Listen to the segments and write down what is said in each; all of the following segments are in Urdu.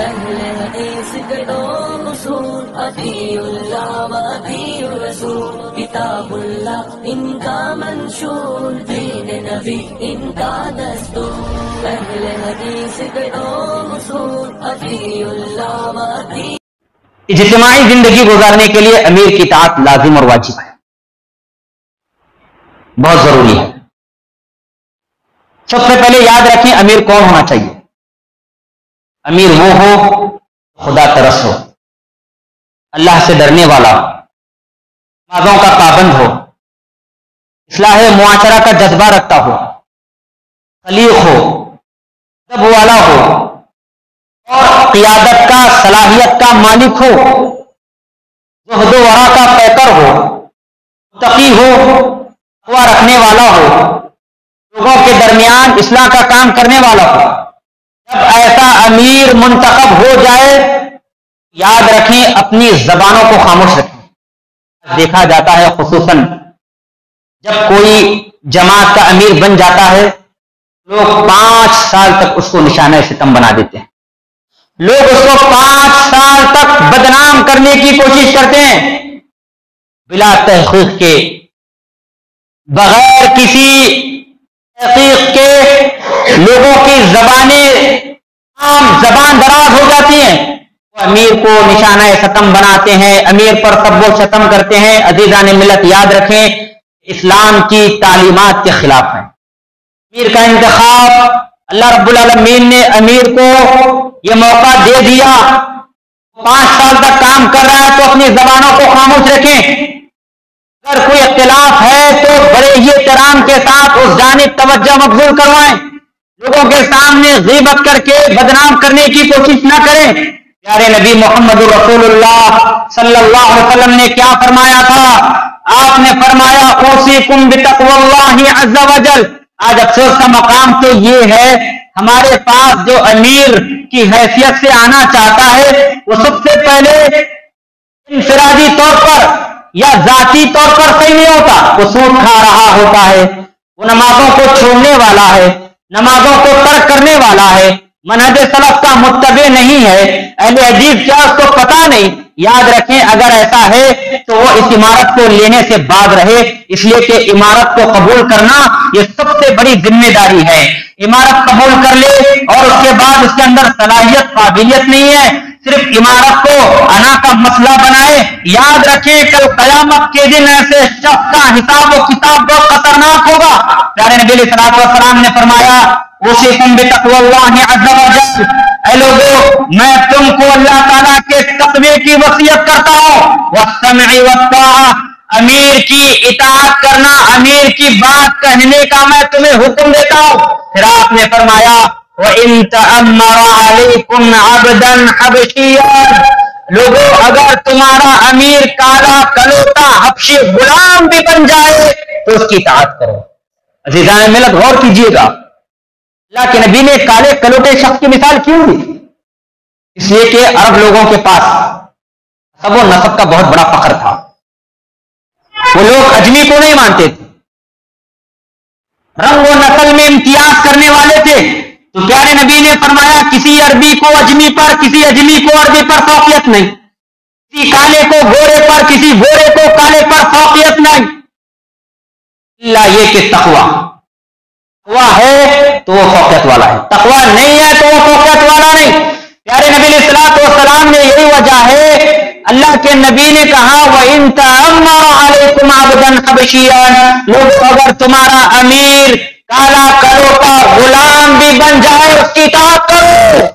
اہل حدیث گڑو اصول اطیعوا اللہ و اطیعوا الرسول کتاب اللہ ان کا منشور دین نبی ان کا دستور اہل حدیث گڑو اصول اطیعوا اللہ و اطیعوا. اجتماعی زندگی گزارنے کے لیے امیر کی اطاعت لازم اور واجب ہے، بہت ضروری ہے. سب سے پہلے یاد رکھیں امیر کون ہونا چاہیے. امیر وہ ہو خدا ترس ہو، اللہ سے ڈرنے والا ہو، نمازوں کا پابند ہو، اصلاح معاشرہ کا جذبہ رکھتا ہو، خلیق ہو، ادب والا ہو اور قیادت کا صلاحیت کا مالک ہو، زہد و ورع کا پیکر ہو، متقی ہو، تقویٰ رکھنے والا ہو، لوگوں کے درمیان اصلاح کا کام کرنے والا ہو. جب ایسا امیر منتخب ہو جائے یاد رکھیں اپنی زبانوں کو خاموش رکھیں. دیکھا جاتا ہے خصوصاً جب کوئی جماعت کا امیر بن جاتا ہے لوگ 5 سال تک اس کو نشانہ ستم بنا دیتے ہیں. لوگ اس کو 5 سال تک بدنام کرنے کی کوشش کرتے ہیں بلا تحقیق کے، بغیر کسی تحقیق کے. لوگوں کی زبانیں عام زبان دراز ہو جاتی ہیں، وہ امیر کو نشانہ ستم بناتے ہیں، امیر پر سب و شتم کرتے ہیں. عزیزان ملت یاد رکھیں اسلام کی تعلیمات کے خلاف ہے. امیر کا انتخاب اللہ رب العالمین نے امیر کو یہ موقع دے دیا، 5 سال تک کام کر رہا ہے تو اپنی زبانوں کو خاموش رکھیں. اگر کوئی اختلاف ہے تو بڑے ہی احترام کے ساتھ اس جانب توجہ مبذول کروائیں. لوگوں کے سامنے غیبت کر کے بدنام کرنے کی کوشش نہ کریں. پیارے نبی محمد رسول اللہ صلی اللہ علیہ وسلم نے کیا فرمایا تھا؟ آپ نے فرمایا اوصیکم بتقوی اللہ عز وجل. آج افسوس کا مقام تو یہ ہے ہمارے پاس جو امیر کی حیثیت سے آنا چاہتا ہے وہ سب سے پہلے انفرادی طور پر یا ذاتی طور پر صحیح نہیں ہوتا. وہ سود کھا رہا ہوتا ہے، وہ نمازوں کو چھوڑنے والا ہے، نمازوں کو ترک کرنے والا ہے، منہج سلف کا متبع نہیں ہے، اہل حدیث کیا اس کو پتا نہیں. یاد رکھیں اگر ایسا ہے تو وہ اس عمارت کو لینے سے باز رہے، اس لیے کہ عمارت کو قبول کرنا یہ سب سے بڑی ذمہ داری ہے. عمارت قبول کر لے اور اس کے بعد اس کے اندر صلاحیت قابلیت نہیں ہے، صرف عمارت کو انا کا مسئلہ بنائے. یاد رکھیں کل قیامت کے دن ایسے شخص کا حساب و کتاب بہت خطرناک ہوگا. پیارے نبی علیہ الصلوۃ والسلام نے فرمایا اوصیکم بتقوی اللہ عز وجل. اے لوگوں میں تم کو اللہ تعالیٰ کے تقوی کی وصیت کرتا ہوں. والسمع والطاعہ، امیر کی اطاعت کرنا، امیر کی بات کہنے کا میں تمہیں حکم دیتا ہوں. پھر آپ نے فرمایا وَإِن تَأَمَّرَ عَلَيْكُمْ عَبْدًا حَبَشِيًّا. لوگوں اگر تمہارا امیر کالا کلوٹا حبشی غلام بھی بن جائے تو اس کی اطاعت کرو. عزیزان ملت غور کیجیے گا اللہ کے نبی نے کالے کلوٹے شخص کی مثال کیوں دی؟ اس لیے کہ عرب لوگوں کے پاس سب و نسب کا بہت بڑا فخر تھا. وہ لوگ اجمی کو نہیں مانتے تھے، رنگ و نسل میں امتیاز کرنے والے تھے. تو پیارے نبی نے فرمایا کسی عربی کو اجمی پر، کسی اجمی کو عربی پر فوقیت نہیں، کسی کالے کو گورے پر، کسی گورے کو کالے پر فوقیت نہیں، اللہ یہ کہ تقویٰ ہے تو وہ فوقیت والا ہے، تقویٰ نہیں ہے تو وہ فوقیت والا نہیں. پیارے نبی علیہ الصلوۃ والسلام نے یہی وجہ ہے اللہ کے نبی نے کہا وَإِن تَأَمَّرَ عَلَيْكُمْ عَبْدًا حَبَشِيًّا. لوگ اگر تمہارا امیر کالا کلوٹا غلام بھی بن جائے اس کی اطاعت کرو.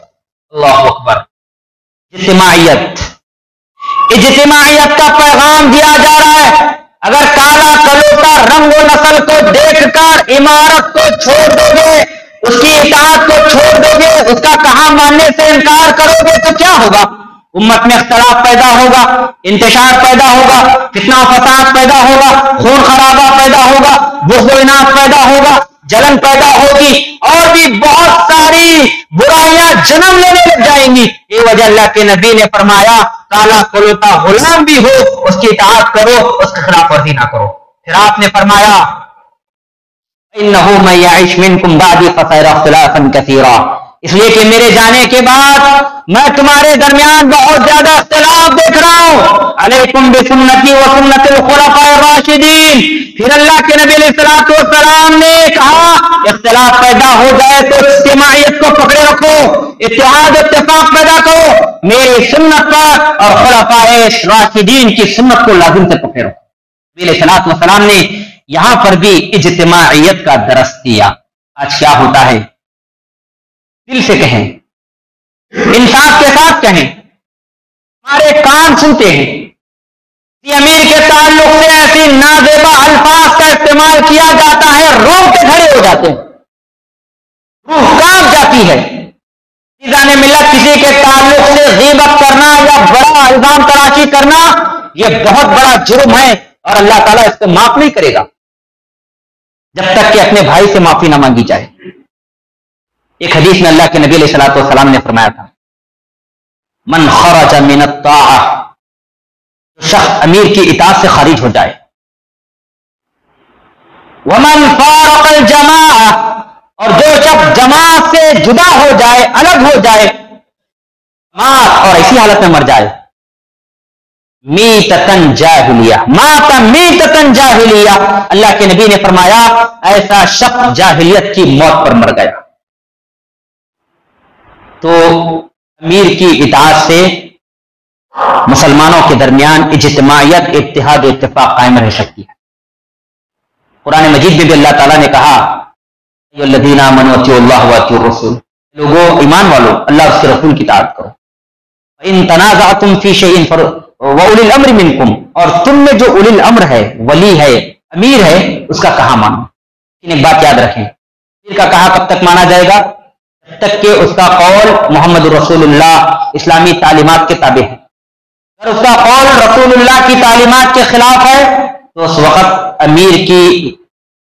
اللہ اکبر. اجتماعیت کا پیغام دیا جا رہا ہے. اگر کالا کلوٹا رنگ و نسل کو دیکھ کر عمارت کو چھوڑ دو گے، اس کی اطاعت کو چھوڑ دو گے، اس کا کہاں ماننے سے انکار کرو گے تو کیا ہوگا؟ امت میں اختلاف پیدا ہوگا، انتشار پیدا ہوگا، فتنہ و فساد پیدا ہوگا، خون خرابہ پیدا ہوگا، بغض و عناد پیدا ہوگا، جلن پیدا ہوگی اور بھی بہت ساری برائیاں جنم لینے لگ جائیں گی. یہ وجہ اللہ کے نبی نے فرمایا کالا کلوٹا غلام بھی ہو اس کی اطاعت کرو، اس کے خلاف ورزی نہ کرو. پھر آپ نے فرمایا إِنَّهُ مَن يَعِشْ مِنْكُمْ بَعْدِي فَسَيَرَى اخْتِلَافًا كَثِيرًا. اس لیے کہ میرے جانے کے بعد میں تمہارے درمیان بہت زیادہ اختلاف دیکھ رہا ہوں. علیکم بسنتی و سنت الخلفاء الراشدین. پھر اللہ کے نبی علیہ الصلوۃ والسلام نے کہا اختلاف پیدا ہو جائے تو اجتماعیت کو پکڑے رکھو, اتحاد اتفاق پیدا کرو, میری سنت پر اور خلفاء راشدین کی سنت کو لازم سے پکڑے رکھو. نبی علیہ الصلوۃ والسلام نے یہاں پر بھی اجتماعیت کا درس دیا. آج کیا ہوتا ہے؟ دل سے کہیں, انصاف کے ساتھ کہیں, ہمارے کان سنتے ہیں کہ امیر کے تعلق سے ایسی نازیبا الفاظ کا استعمال کیا جاتا ہے, روح کے کھڑے ہو جاتے ہیں, روح کانپ جاتی ہے. میزان ملت کسی کے تعلق سے غیبت کرنا یا بڑا الزام تراشی کرنا یہ بہت بڑا جرم ہے اور اللہ تعالیٰ اس کو معاف نہیں کرے گا جب تک کہ اپنے بھائی سے معافی نہ مانگی جائے. ایک حدیث میں اللہ کے نبی علیہ الصلوۃ والسلام نے فرمایا تھا, من خرج من الطاعہ, شخص امیر کی اطاعت سے خارج ہو جائے, ومن فارق الجماعہ, اور جو شخص جماعت سے جدا ہو جائے, الگ ہو جائے, مات اور ایسی حالت میں مر جائے, میتتن جاہلیہ, مات میتتن جاہلیہ, اللہ کے نبی نے فرمایا ایسا شخص جاہلیت کی موت پر مر گیا. تو امیر کی اطاعت سے مسلمانوں کے درمیان اجتماعیت, اتحاد و اتفاق قائم رہ سکتی ہے. قرآن مجید میں بھی اللہ تعالیٰ نے کہا ایھا الذین آمنوا اطیعوا اللہ واطیعوا الرسول, لوگوں ایمان والو اللہ اس کے رسول کی اطاعت کرو. ان تنازعتم فی شیء وأولی الامر منکم, اور تم میں جو اولی الامر ہے, ولی ہے, امیر ہے, اس کا کہا مانو. لیکن ایک بات یاد رکھیں, امیر کا کہا کب تک مانا جائے گا؟ جب تک کہ اس کا قول محمد رسول اللہ اسلامی تعلیمات کے تابع ہے. اگر اس کا قول رسول اللہ کی تعلیمات کے خلاف ہے تو اس وقت امیر کی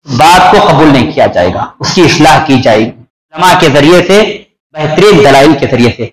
بات کو قبول نہیں کیا جائے گا, اس کی اصلاح کی جائے گی علماء کے ذریعے سے, بہترین دلائل کے ذریعے سے.